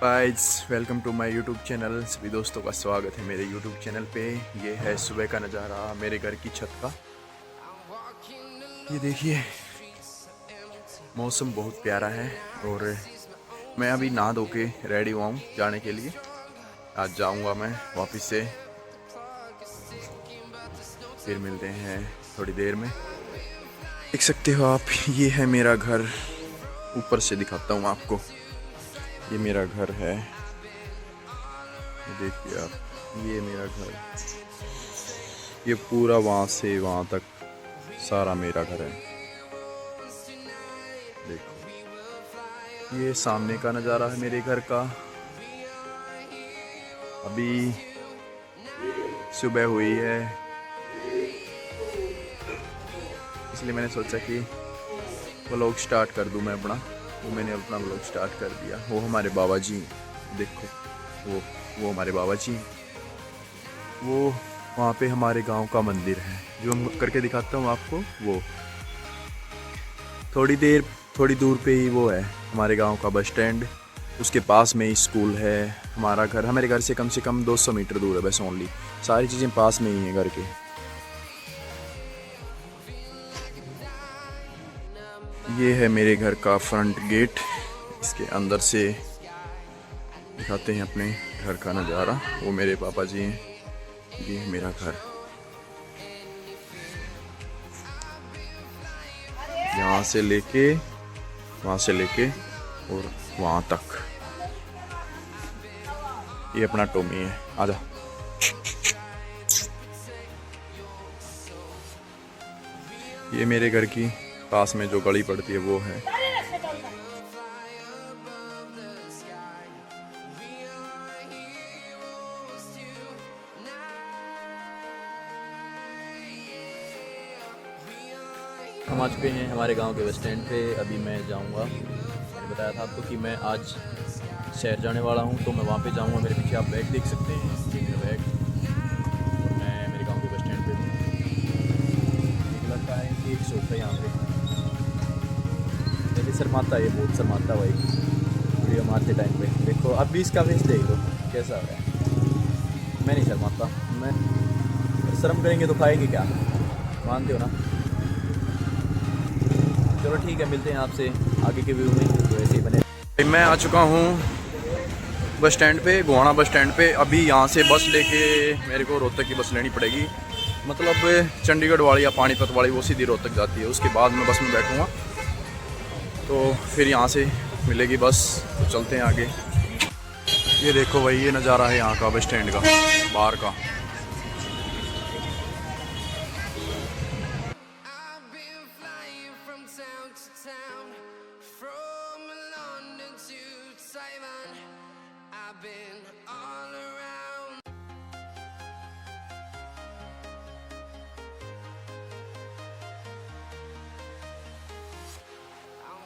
Guys welcome to my YouTube channel. सभी दोस्तों का स्वागत है मेरे यूट्यूब चैनल पे। ये है सुबह का नज़ारा मेरे घर की छत का। ये देखिए मौसम बहुत प्यारा है और मैं अभी नहा धो के रेडी हुआ हूँ जाने के लिए। आज जाऊँगा मैं वापस से, फिर मिलते हैं थोड़ी देर में। देख सकते हो आप, ये है मेरा घर। ऊपर से दिखाता हूँ आपको, ये मेरा घर है। देखिए आप, ये मेरा घर, ये पूरा वहाँ से वहाँ तक सारा मेरा घर है। देखो ये सामने का नज़ारा है मेरे घर का। अभी सुबह हुई है इसलिए मैंने सोचा कि व्लॉग स्टार्ट कर दूं मैं अपना। मैंने अपना व्लॉग स्टार्ट कर दिया। वो हमारे बाबा जी, देखो वो हमारे बाबा जी, वो वहाँ पे हमारे गांव का मंदिर है जो हम करके दिखाता हूँ आपको। वो थोड़ी दूर पे ही वो है हमारे गांव का बस स्टैंड। उसके पास में ही स्कूल है। हमारा घर हमारे घर से कम 200 मीटर दूर है बस ओनली। सारी चीज़ें पास में ही हैं घर के। ये है मेरे घर का फ्रंट गेट। इसके अंदर से दिखाते हैं अपने घर का नज़ारा। वो मेरे पापा जी हैं, ये है मेरा घर। यहाँ से लेके वहाँ से लेके और वहाँ तक ये अपना टोमी है। आजा। ये मेरे घर की पास में जो गली पड़ती है वो है। हम आ चुके हैं हमारे गांव के बस स्टैंड पे। अभी मैं जाऊंगा, मैंने बताया था आपको कि मैं आज शहर जाने वाला हूं, तो मैं वहां पे जाऊंगा। मेरे पीछे आप बैग देख सकते हैं, ये मेरा बैग। और मैं मेरे गांव के बस स्टैंड पे हूँ। एक लड़का है, एक शॉप है यहाँ पे। जैसे शर्माता है, ये बहुत शर्माता भाई वीडियो मारते टाइम पे। देखो अब भी इसका फेस देख लो कैसा है। मैं नहीं शर्माता, मैं शर्म करेंगे तो खाएंगे क्या, मानते हो ना। चलो ठीक है, मिलते हैं आपसे आगे के व्यू में, तो ऐसे ही बने। मैं आ चुका हूँ बस स्टैंड पे, गोहाना बस स्टैंड पे। अभी यहाँ से बस लेके मेरे को रोहतक की बस लेनी पड़ेगी। मतलब चंडीगढ़ वाली या पानीपत वाली, वो सीधी रोहतक जाती है। उसके बाद मैं बस में बैठूँगा तो फिर यहाँ से मिलेगी बस। तो चलते हैं आगे। ये देखो भाई, ये नज़ारा है यहाँ का बस स्टैंड का बाहर का।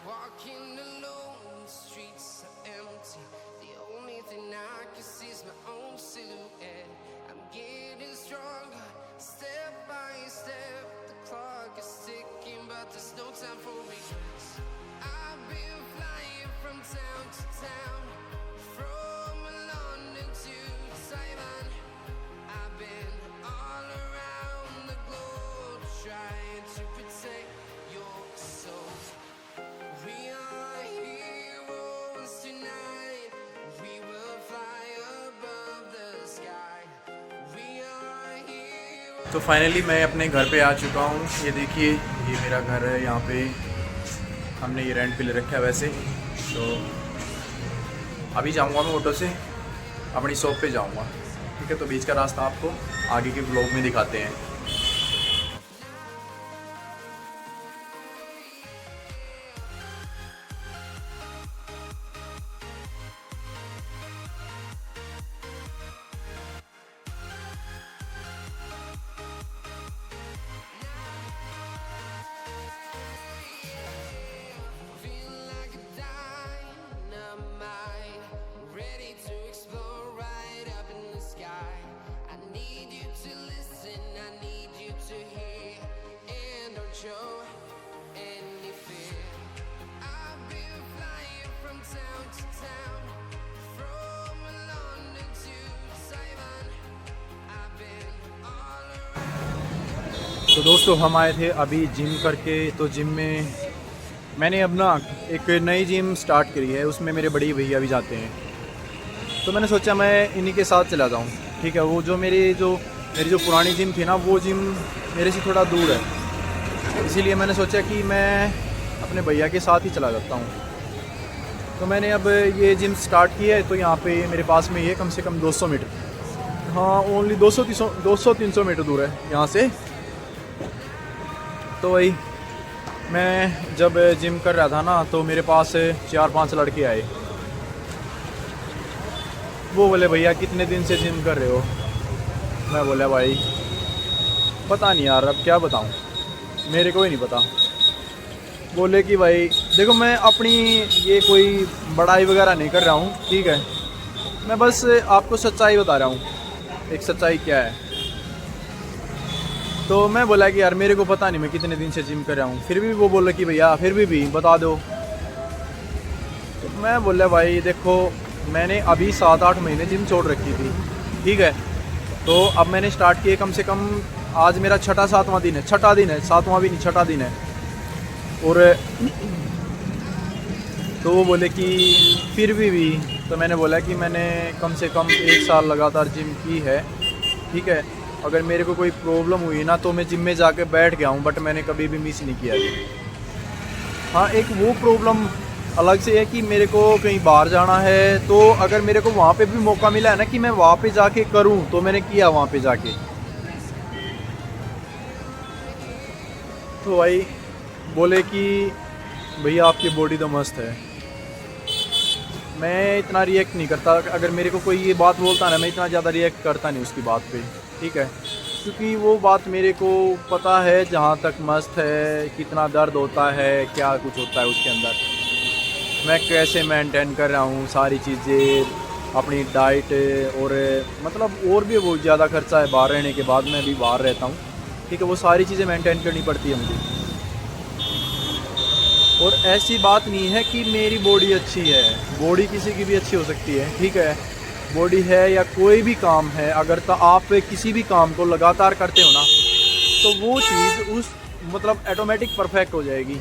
Walking alone, the streets are empty. The only thing I can see is my own silhouette. I'm getting stronger, step by step. The clock is ticking, but there's no time for regrets. I've been flying from town to town, from London to Taiwan. I've been all around the globe trying to protect your soul. We are heroes tonight. We will fly above the sky. We are heroes. तो finally मैं अपने घर पे आ चुका हूँ। ये देखिए, ये मेरा घर है। यहाँ पे हमने ये रेंट पे ले रखा है वैसे। तो अभी जाऊँगा मैं ऑटो से अपनी शॉप पे जाऊँगा। ठीक है, तो बीच का रास्ता आपको आगे के ब्लॉग में दिखाते हैं। Ready to explore right up in the sky. I need you to listen, I need तो दोस्तों हम आए थे अभी जिम करके, तो जिम में मैंने अब ना एक नई जिम स्टार्ट करी है, उसमें मेरे बड़ी भैया भी जाते हैं। तो मैंने सोचा मैं इन्हीं के साथ चला जाऊँ। ठीक है, वो जो मेरी जो पुरानी जिम थी ना, वो जिम मेरे से थोड़ा दूर है, इसीलिए मैंने सोचा कि मैं अपने भैया के साथ ही चला जाता हूँ। तो मैंने अब ये जिम स्टार्ट की है, तो यहाँ पे मेरे पास में ये कम से कम 200 मीटर, हाँ ओनली 200-300 मीटर दूर है यहाँ से। तो वही मैं जब जिम कर रहा था ना, तो मेरे पास 4-5 लड़के आए। वो बोले भैया कितने दिन से जिम कर रहे हो? मैं बोला भाई पता नहीं यार, अब क्या बताऊँ, मेरे को ही नहीं पता। बोले कि भाई देखो मैं अपनी ये कोई बड़ाई वगैरह नहीं कर रहा हूँ, ठीक है, मैं बस आपको सच्चाई बता रहा हूँ, एक सच्चाई क्या है। तो मैं बोला कि यार मेरे को पता नहीं मैं कितने दिन से जिम कर रहा हूँ। फिर भी वो बोले कि भैया फिर भी बता दो। तो मैं बोला भाई देखो मैंने अभी 7-8 महीने जिम छोड़ रखी थी, ठीक है, तो अब मैंने स्टार्ट किए कम से कम, आज मेरा 6-7वां दिन है, 6ठा दिन है, 7वां भी नहीं 6ठा दिन है। और तो वो बोले कि फिर भी तो मैंने बोला कि मैंने कम से कम 1 साल लगातार जिम की है, ठीक है, अगर मेरे को कोई प्रॉब्लम हुई ना तो मैं जिम में जाके बैठ गया हूँ, बट मैंने कभी भी मिस नहीं किया जिम। हाँ एक वो प्रॉब्लम अलग से है कि मेरे को कहीं बाहर जाना है, तो अगर मेरे को वहाँ पे भी मौका मिला है ना कि मैं वहाँ पे जाके करूँ, तो मैंने किया वहाँ पे जाके। तो भाई बोले कि भैया आपकी बॉडी तो मस्त है। मैं इतना रिएक्ट नहीं करता, अगर मेरे को कोई ये बात बोलता ना, मैं इतना ज़्यादा रिएक्ट करता नहीं उसकी बात पे, ठीक है, क्योंकि वो बात मेरे को पता है जहाँ तक मस्त है, कितना दर्द होता है, क्या कुछ होता है उसके अंदर, मैं कैसे मेंटेन कर रहा हूँ सारी चीज़ें, अपनी डाइट, और मतलब और भी बहुत ज़्यादा खर्चा है बाहर रहने के बाद, मैं भी बाहर रहता हूँ, ठीक है, वो सारी चीज़ें मेंटेन करनी पड़ती है मुझे। और ऐसी बात नहीं है कि मेरी बॉडी अच्छी है, बॉडी किसी की भी अच्छी हो सकती है, ठीक है, बॉडी है या कोई भी काम है, अगर तो आप किसी भी काम को लगातार करते हो ना, तो वो चीज़ उस मतलब ऑटोमेटिक परफेक्ट हो जाएगी।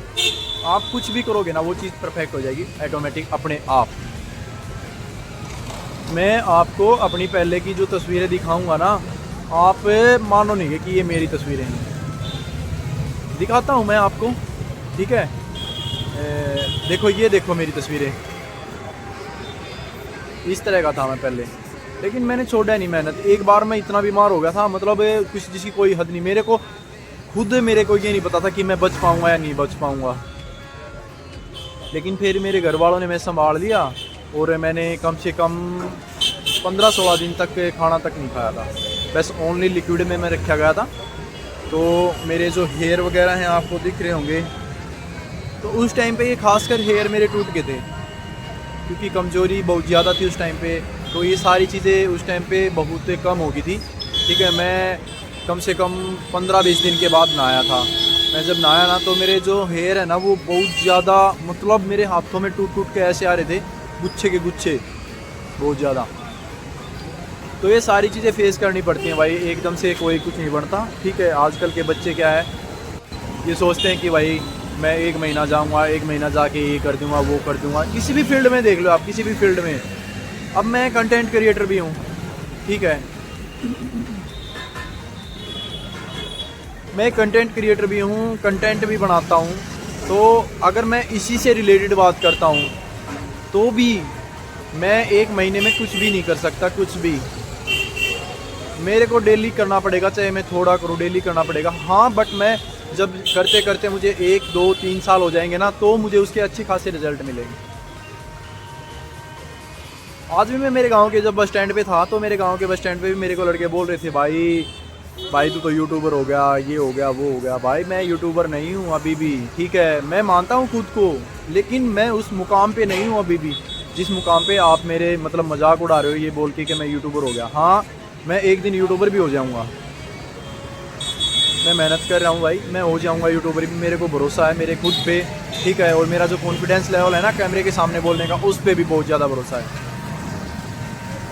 आप कुछ भी करोगे ना, वो चीज़ परफेक्ट हो जाएगी ऑटोमेटिक अपने आप। मैं आपको अपनी पहले की जो तस्वीरें दिखाऊंगा ना, आप मानो नहीं कि ये मेरी तस्वीरें हैं, दिखाता हूँ मैं आपको, ठीक है, देखो ये देखो मेरी तस्वीरें, इस तरह का था मैं पहले, लेकिन मैंने छोड़ा नहीं मेहनत। एक बार मैं इतना बीमार हो गया था, मतलब कुछ जिसकी कोई हद नहीं, मेरे को ये नहीं पता था कि मैं बच पाऊँगा या नहीं बच पाऊँगा, लेकिन फिर मेरे घर वालों ने मैं संभाल लिया, और मैंने कम से कम 15-16 दिन तक खाना तक नहीं खाया था, बस ओनली लिक्विड में मैं रखा गया था। तो मेरे जो हेयर वगैरह हैं आपको दिख रहे होंगे, तो उस टाइम पे ये खासकर हेयर मेरे टूट गए थे, क्योंकि कमज़ोरी बहुत ज़्यादा थी उस टाइम पे, तो ये सारी चीज़ें उस टाइम पे बहुत कम हो गई थी, ठीक है। मैं कम से कम 15-20 दिन के बाद नहाया था। मैं जब नहाया ना, तो मेरे जो हेयर है ना वो बहुत ज़्यादा, मतलब मेरे हाथों में टूट के ऐसे आ रहे थे, गुच्छे के गुच्छे, बहुत ज़्यादा। तो ये सारी चीज़ें फेस करनी पड़ती हैं भाई, एकदम से कोई कुछ नहीं बनता, ठीक है। आजकल के बच्चे क्या है, ये सोचते हैं कि भाई मैं 1 महीना जाऊंगा, 1 महीना जाके ये कर दूंगा, वो कर दूंगा, किसी भी फील्ड में देख लो आप, किसी भी फील्ड में। अब मैं कंटेंट क्रिएटर भी हूँ, ठीक है, मैं कंटेंट क्रिएटर भी हूँ, कंटेंट भी बनाता हूँ। तो अगर मैं इसी से रिलेटेड बात करता हूँ, तो भी मैं 1 महीने में कुछ भी नहीं कर सकता, कुछ भी मेरे को डेली करना पड़ेगा, चाहे मैं थोड़ा करूँ, डेली करना पड़ेगा। हाँ बट मैं जब करते करते मुझे 1-2-3 साल हो जाएंगे ना, तो मुझे उसके अच्छे खासे रिजल्ट मिलेंगे। आज भी मैं मेरे गांव के जब बस स्टैंड पे था, तो मेरे गांव के बस स्टैंड पे भी मेरे को लड़के बोल रहे थे, भाई तू तो यूट्यूबर हो गया, ये हो गया, वो हो गया। भाई मैं यूट्यूबर नहीं हूँ अभी भी, ठीक है, मैं मानता हूँ खुद को, लेकिन मैं उस मुकाम पे नहीं हूँ अभी भी जिस मुकाम पे आप मेरे मतलब मजाक उड़ा रहे हो ये बोल के कि मैं यूट्यूबर हो गया। हाँ मैं एक दिन यूट्यूबर भी हो जाऊँगा, मैं मेहनत कर रहा हूँ भाई, मैं हो जाऊँगा यूट्यूबर भी, मेरे को भरोसा है मेरे खुद पे, ठीक है। और मेरा जो कॉन्फिडेंस लेवल है ना कैमरे के सामने बोलने का, उस पर भी बहुत ज़्यादा भरोसा है।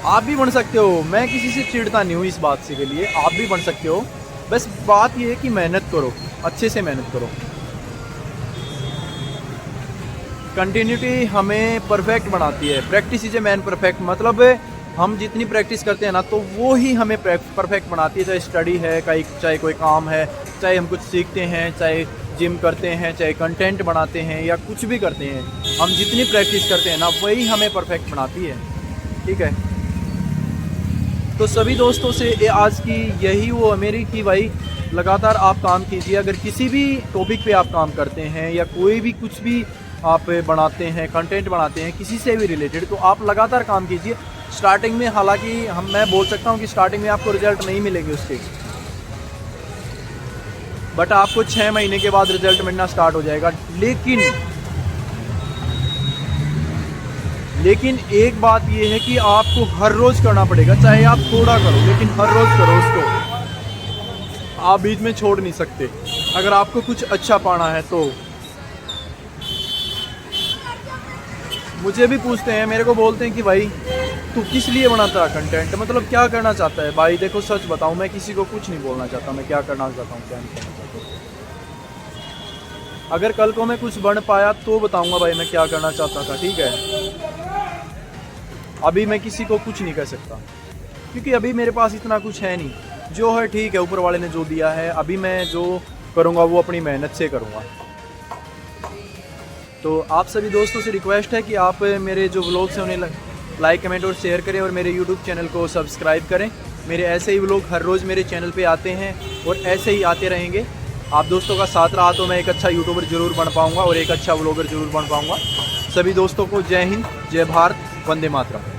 आप भी बन सकते हो, मैं किसी से चिढ़ता नहीं हूँ इस बात से के लिए, आप भी बन सकते हो, बस बात ये है कि मेहनत करो, अच्छे से मेहनत करो। कंटिन्यूटी हमें परफेक्ट बनाती है। Practice is a man perfect, मतलब हम जितनी प्रैक्टिस करते हैं ना तो वो ही हमें परफेक्ट बनाती है। चाहे स्टडी है, चाहे कोई काम है, चाहे हम कुछ सीखते हैं, चाहे जिम करते हैं, चाहे कंटेंट बनाते हैं या कुछ भी करते हैं, हम जितनी प्रैक्टिस करते हैं ना वही हमें परफेक्ट बनाती है। ठीक है, तो सभी दोस्तों से आज की यही वो मेरी कि भाई लगातार आप काम कीजिए। अगर किसी भी टॉपिक पे आप काम करते हैं या कोई भी कुछ भी आप बनाते हैं, कंटेंट बनाते हैं किसी से भी रिलेटेड, तो आप लगातार काम कीजिए। स्टार्टिंग में हालांकि मैं बोल सकता हूँ कि स्टार्टिंग में आपको रिजल्ट नहीं मिलेंगे उसके, बट आपको 6 महीने के बाद रिजल्ट मिलना स्टार्ट हो जाएगा। लेकिन एक बात ये है कि आपको हर रोज़ करना पड़ेगा, चाहे आप थोड़ा करो लेकिन हर रोज़ करो उसको, आप बीच में छोड़ नहीं सकते अगर आपको कुछ अच्छा पाना है तो। मुझे भी पूछते हैं, मेरे को बोलते हैं कि भाई तू किस लिए बनाता है कंटेंट, मतलब क्या करना चाहता है। भाई देखो सच बताऊं, मैं किसी को कुछ नहीं बोलना चाहता मैं क्या करना चाहता हूँ, क्या नहीं करना चाहता हूँ। अगर कल को मैं कुछ बन पाया तो बताऊंगा भाई मैं क्या करना चाहता था। ठीक है, अभी मैं किसी को कुछ नहीं कह सकता क्योंकि अभी मेरे पास इतना कुछ है नहीं। जो है ठीक है, ऊपर वाले ने जो दिया है, अभी मैं जो करूँगा वो अपनी मेहनत से करूँगा। तो आप सभी दोस्तों से रिक्वेस्ट है कि आप मेरे जो व्लॉग्स हैं उन्हें लाइक, कमेंट और शेयर करें और मेरे यूट्यूब चैनल को सब्सक्राइब करें। मेरे ऐसे ही व्लॉग हर रोज़ मेरे चैनल पे आते हैं और ऐसे ही आते रहेंगे। आप दोस्तों का साथ रहा तो मैं एक अच्छा यूट्यूबर ज़रूर बन पाऊँगा और एक अच्छा व्लॉगर ज़रूर बन पाऊँगा। सभी दोस्तों को जय हिंद, जय भारत, वंदे मातरम।